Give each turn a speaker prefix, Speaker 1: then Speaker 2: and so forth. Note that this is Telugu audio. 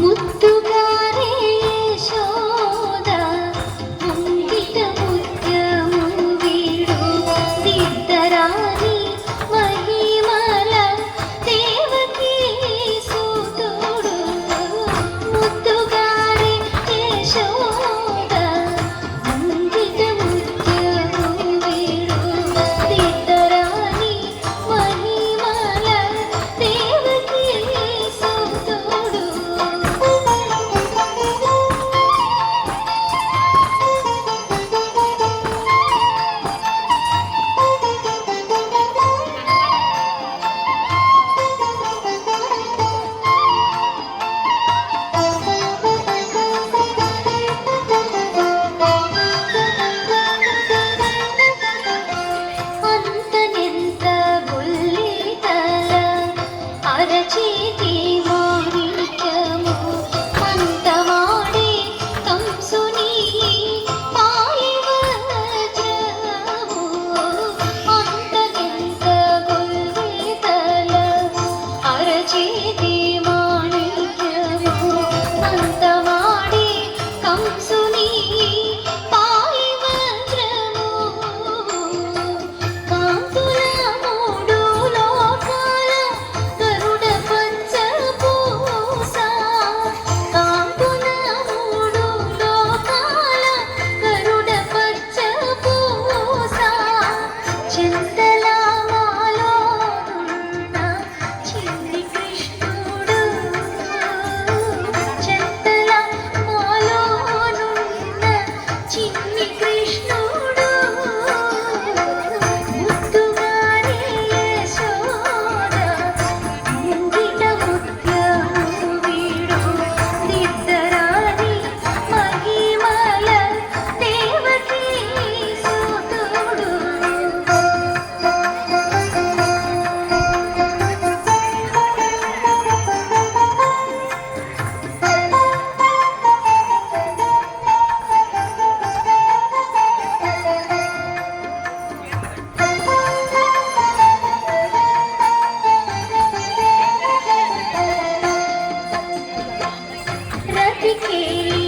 Speaker 1: ముద్దుగారే యశోద ముంగిట ముత్యము వీడు దిద్దరాని మహిమల దేవకీ సుతుడు ముద్దుగారే యశోద ముంగిట ముత్యము వీడు దిద్దరాని మహిమల దేవకీ సుతుడు అంతనెంత గుల్లితల అరచేతి మాణిక్యము అంతమాడే కంసుని పాలివజ్రము అంతనెంత గుల్లితల అరచేతి మాణిక్యము అంతమాడే కంసుని పాలివజ్రము కాంతుల మూడు లోకాల గరుడ పంచ పూస కాంతుల మూడు లోకాల గరుడ పంచ పూస చింతల మాలోనున్న చిన్ని కృష్ణుడు చింతల మాలోనున్న చిన్ని కృష్ణుడు ముద్దుగారే యశోద ముంగిట ముత్యము వీడు దిద్దరాని మహిమల దేవకీ సుతుడు రతికేలి